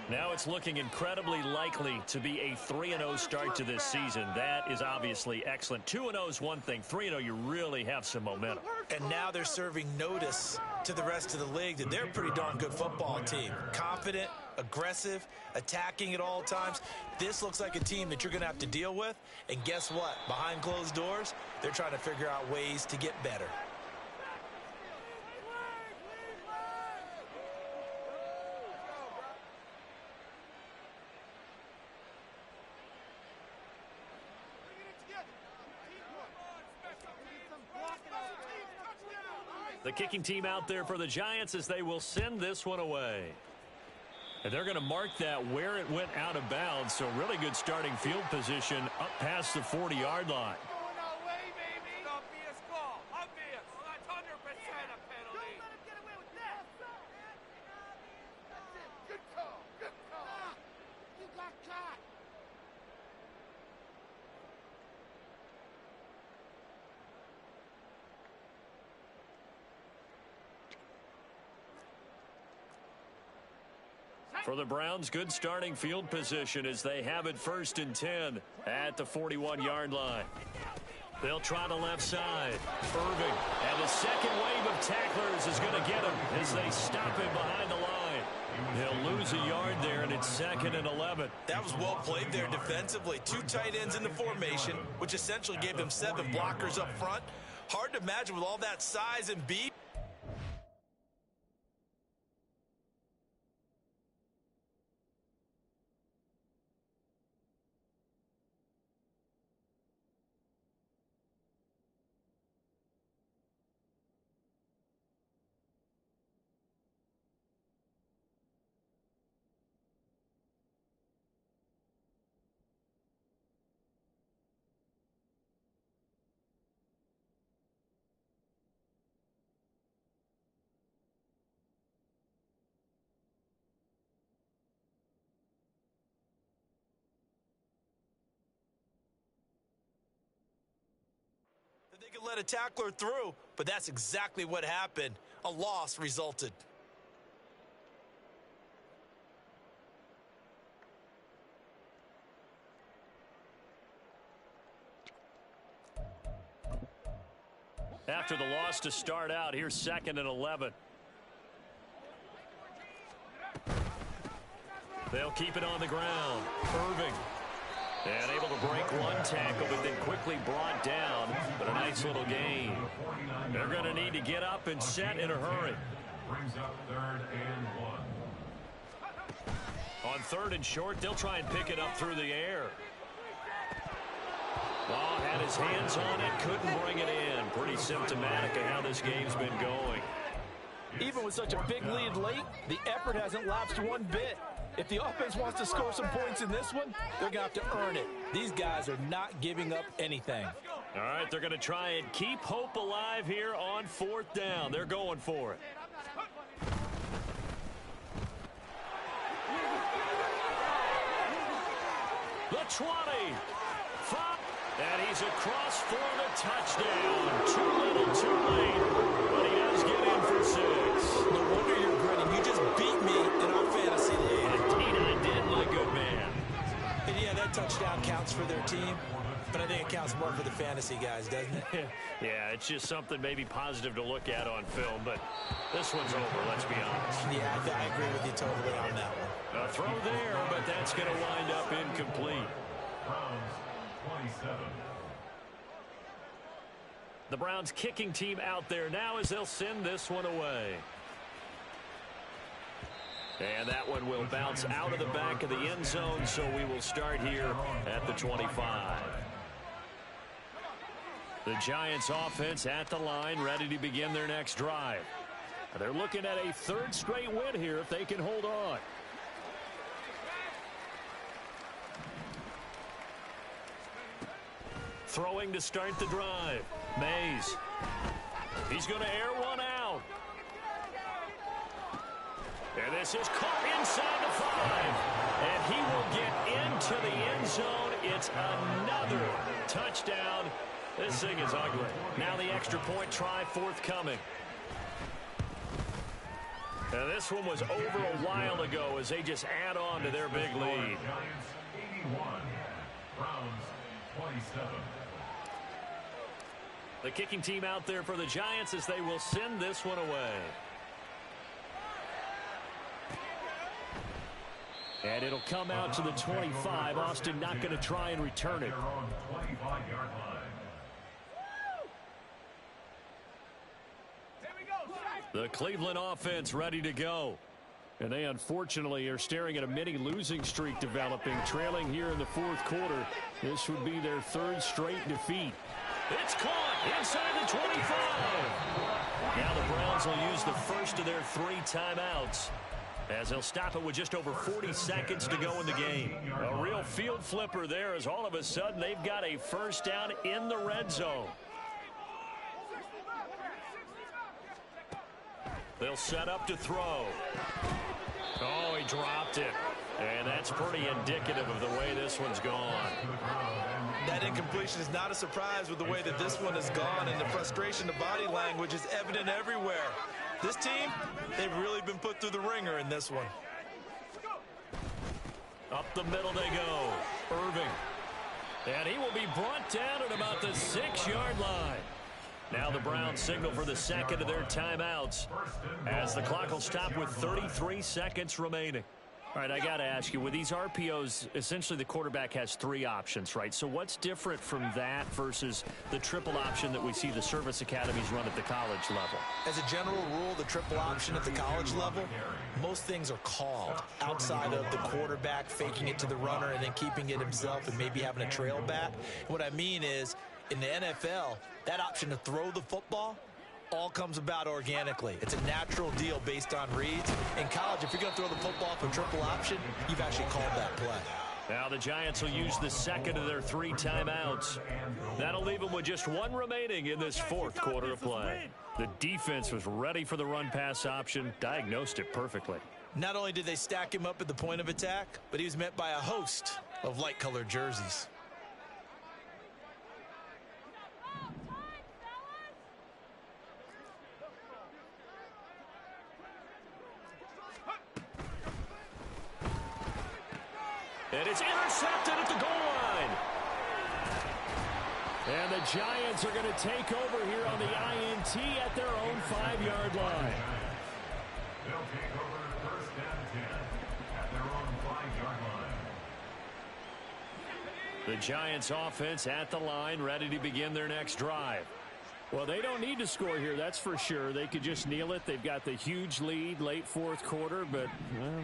Now it's looking incredibly likely to be a 3-0 start to this season. That is obviously excellent. 2-0 is one thing. 3-0, you really have some momentum. And now they're serving notice to the rest of the league that they're a pretty darn good football team. Confident, aggressive, attacking at all times. This looks like a team that you're going to have to deal with. And guess what? Behind closed doors, they're trying to figure out ways to get better. The kicking team out there for the Giants as they will send this one away. And they're going to mark that where it went out of bounds. So really good starting field position up past the 40-yard line. For the Browns, good starting field position as they have it 1st and 10 at the 41-yard line. They'll try the left side. Irving, and the second wave of tacklers is going to get him as they stop him behind the line. He'll lose a yard there, and it's 2nd and 11. That was well played there defensively. 2 tight ends in the formation, which essentially gave them 7 blockers up front. Hard to imagine with all that size and beat. They could let a tackler through, but that's exactly what happened. A loss resulted. After the loss to start out, here's 2nd and 11. They'll keep it on the ground. Irving. And able to break one tackle, but then quickly brought down. But a nice little gain. They're going to need to get up and set in a hurry. Brings up 3rd and 1. On 3rd and short, they'll try and pick it up through the air. Law had his hands on it, couldn't bring it in. Pretty symptomatic of how this game's been going. Even with such a big lead late, the effort hasn't lapsed one bit. If the offense wants to score some points in this one, they're going to have to earn it. These guys are not giving up anything. All right, they're going to try and keep hope alive here on 4th down. They're going for it. The 20. And he's across for the touchdown. Too little, too late. But he does get in for 6. No wonder you're grinning. You just beat me in our fantasy league. Indeed I did, my good man. And yeah, that touchdown counts for their team. But I think it counts more for the fantasy guys, doesn't it? Yeah, it's just something maybe positive to look at on film, but this one's over, let's be honest. Yeah, I agree with you totally on that one. A throw there, but that's going to wind up incomplete. Browns 27. The Browns kicking team out there now as they'll send this one away. And that one will bounce out of the back of the end zone, so we will start here at the 25. The Giants offense at the line, ready to begin their next drive. They're looking at a third straight win here if they can hold on. Throwing to start the drive. Mays. He's going to air one out. And this is caught inside the 5. And he will get into the end zone. It's another touchdown. This thing is ugly. Now the extra point try forthcoming. And this one was over a while ago as they just add on to their big lead. Giants 81. Browns 27. The kicking team out there for the Giants as they will send this one away. And it'll come out to the 25. Austin not going to try and return it. Their own 25-yard line. The Cleveland offense ready to go. And they unfortunately are staring at a mini losing streak developing, trailing here in the fourth quarter. This would be their third straight defeat. It's caught inside the 25. Now the Browns will use the first of their 3 timeouts as they'll stop it with just over 40 seconds to go in the game. A real field flipper there as all of a sudden they've got a first down in the red zone. They'll set up to throw. Oh, he dropped it. And that's pretty indicative of the way this one's gone. That incompletion is not a surprise with the way that this one has gone, and the frustration, the body language is evident everywhere. This team, they've really been put through the ringer in this one. Up the middle they go. Irving. And he will be brought down at about the 6-yard line. Now the Browns signal for the second of their timeouts as the clock will stop with 33 seconds remaining. All right, I got to ask you, with these RPOs, essentially the quarterback has 3 options, right? So what's different from that versus the triple option that we see the service academies run at the college level? As a general rule, the triple option at the college level, most things are called outside of the quarterback faking it to the runner and then keeping it himself and maybe having a trail back. What I mean is, in the NFL, that option to throw the football all comes about organically. It's a natural deal based on reads. In college, if you're going to throw the football for triple option, you've actually called that play. Now the Giants will use the second of their 3 timeouts. That'll leave them with just 1 remaining in this fourth quarter of play. The defense was ready for the run-pass option, diagnosed it perfectly. Not only did they stack him up at the point of attack, but he was met by a host of light-colored jerseys. And it's intercepted at the goal line. And the Giants are going to take over here on the INT at their own 5-yard line. They'll take over first and 10 at their own 5-yard line. The Giants offense at the line, ready to begin their next drive. Well, they don't need to score here, that's for sure. They could just kneel it. They've got the huge lead late fourth quarter, but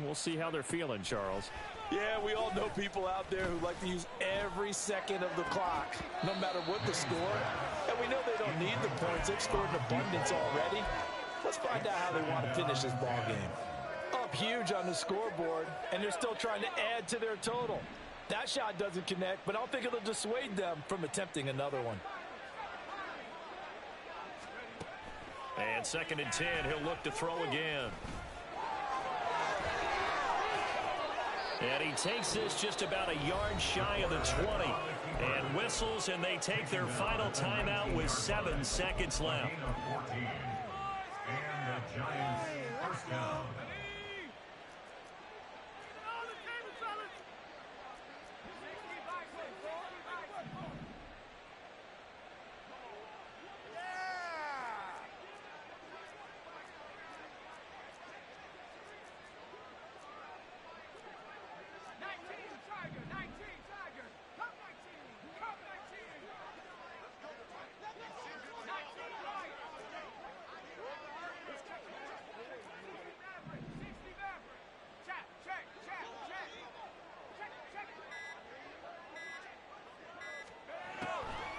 we'll see how they're feeling, Charles. Yeah, we all know people out there who like to use every second of the clock, no matter what the score. And we know they don't need the points. They've scored in abundance already. Let's find out how they want to finish this ball game. Up huge on the scoreboard, and they're still trying to add to their total. That shot doesn't connect, but I don't think it'll dissuade them from attempting another one. And 2nd and 10, he'll look to throw again. And he takes this just about a yard shy of the 20. And whistles, and they take their final timeout with 7 seconds left. And the Giants first down.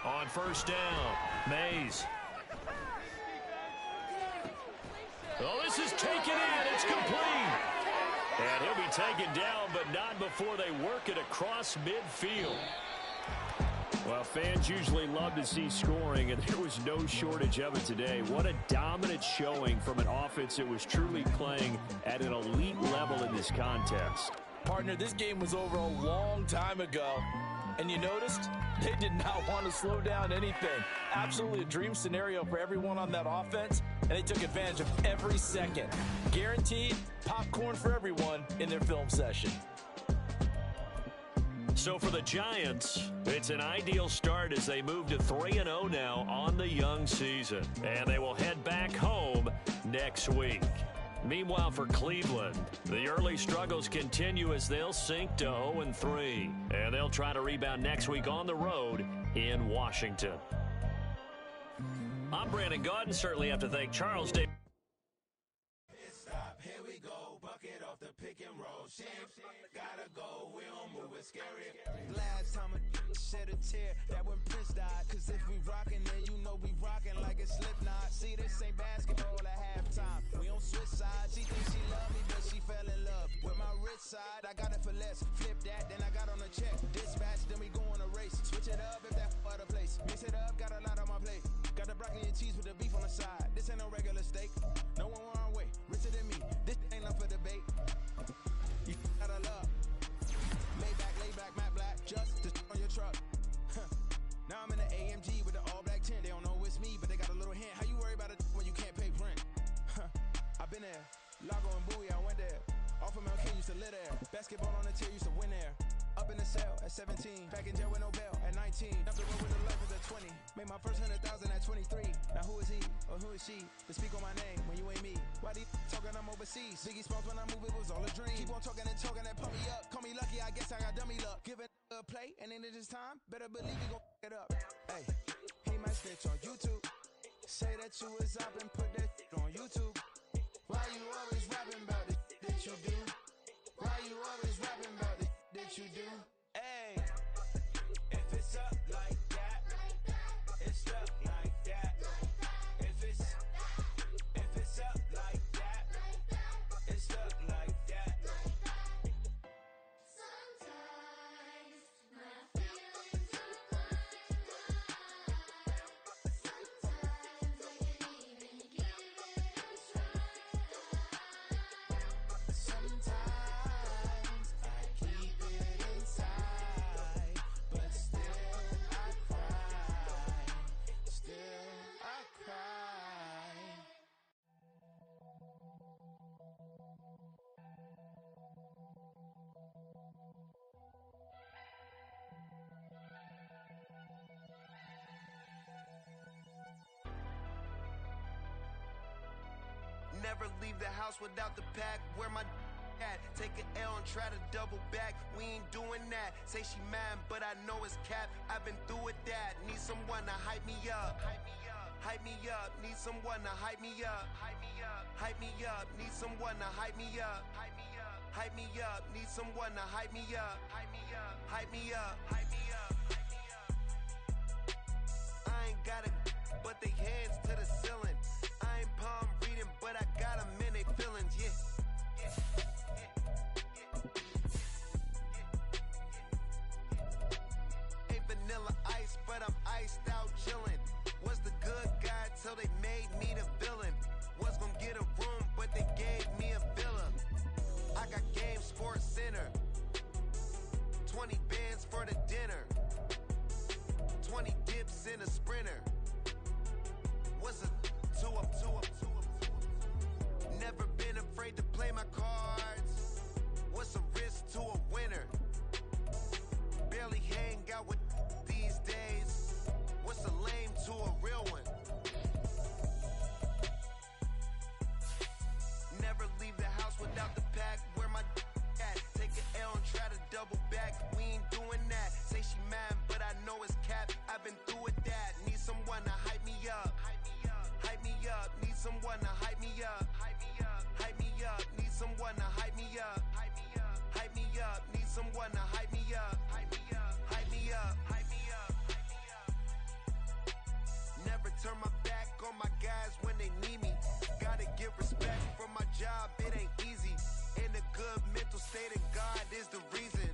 On first down, Mays. Oh, this is taken in. It's complete. And he'll be taken down, but not before they work it across midfield. Well, fans usually love to see scoring, and there was no shortage of it today. What a dominant showing from an offense that was truly playing at an elite level in this contest. Partner, this game was over a long time ago, and you noticed they did not want to slow down anything. Absolutely a dream scenario for everyone on that offense, and they took advantage of every second. Guaranteed popcorn for everyone in their film session. So for the Giants, it's an ideal start as they move to 3-0 now on the young season. And they will head back home next week. Meanwhile, for Cleveland, the early struggles continue as they'll sink to 0-3. And they'll try to rebound next week on the road in Washington. I'm Brandon Gaudin. Certainly have to thank Charles Davis. Here we go, bucket off the pick and roll. Gotta go, we don't move it scary. Last time a shed a tear, that when Prince died. Cause if we rockin', then you know we rockin' like it's Slipknot. See, this ain't basketball at halftime. We on switch sides. She thinks she love me, but she fell in love with my rich side. I got it for less. Flip that, then I got on a check. Dispatch, then we go on a race. Switch it up if that other place. Mix it up, got a lot on my plate. Got the broccoli and cheese with the beef on the side. This ain't no regular steak. No one wrong way. Richer than me. This ain't up for debate. You gotta love. Lay back, matte black, just to on your truck. Now I'm in the AMG with the all black tint. They don't know it's me, but they got a little hint. How you worry about it when you can't pay rent? I've been there. Lago and Bowie, I went there. Off of Mount King, used to live there. Basketball on the tier, used to win there. Up in the cell at 17. Back in jail with no bail at 19. Up the road with the life at 20. Made my first 100,000 at 23. Now who is he or who is she to speak on my name when you ain't me? Why they talking I'm overseas? Biggie Smalls when I move, it was all a dream. Keep on talking and pump me up. Call me lucky, I guess I got dummy luck. Give it a play and then it's time. Better believe we gon' it up. Hey, he might snitch on YouTube. Say that you was up and put that on YouTube. Why you always rapping about the that you do? Why you always rapping about the that you do? Hey, if it's up like that, it's up like that. If it's up like that, it's up like that. Sometimes my feelings are blind. Sometimes I can't even give it a try. Sometimes I keep it inside, but still I cry. Still I cry. Never leave the house without the pack. Where my at? Take an L and try to double back. We ain't doing that. Say she mad, but I know it's cap. I've been through with that. Need someone to hype me up. Hype me up. Need someone to hype me up. Hype me up. Need someone to hype me up. Hype me up. Need someone to hype me up. Hype me up. Hype me up. Hype me up. I ain't got it, but they hands to the ceiling. I ain't palm reading, but I got them in they feelings, yeah. Ain't vanilla ice, but I'm iced out chillin'. Was the good guy till they made me the villain. Was gonna get a room, but they gave me a villa. I got game, Sports Center. 20 bands for the dinner. 20 dips in a sprinter. What's a 2 up? Never been afraid to play my cards. What's a risk to a winner? Barely hang out with these days. What's a lame to a real one? Never leave the house without the pack. Where my at? Take an L and try to double back. We ain't doing that. Say she mad, but I know it's cap. I've been through with that. Need someone to hype me up. Hype me up. Need someone to hype me up. Hype me up. Need someone to hype me up. Hype me up. Need someone to hype me up. Hype me up. Hype me up. Hype me up. my guys when they need me. Gotta give respect for my job, it ain't easy. In a good mental state and God is the reason.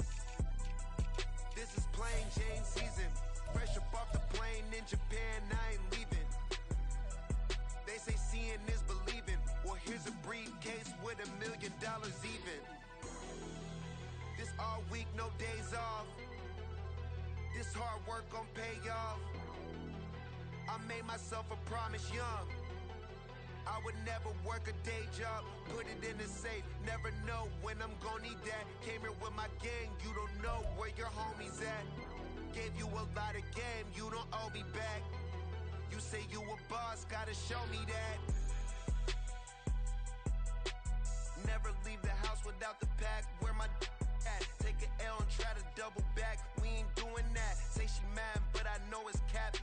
This is plain Jane season. Fresh up off the plane in Japan, I ain't leaving. They say seeing is believing. Well, here's a briefcase with $1 million even. This all week, no days off. This hard work gon' pay off. I made myself a promise young. I would never work a day job, put it in the safe. Never know when I'm gon' need that. Came here with my gang, you don't know where your homies at. Gave you a lot of game, you don't owe me back. You say you a boss, gotta show me that. Never leave the house without the pack. Where my at? Take an L and try to double back. We ain't doing that. Say she mad, but I know it's cap.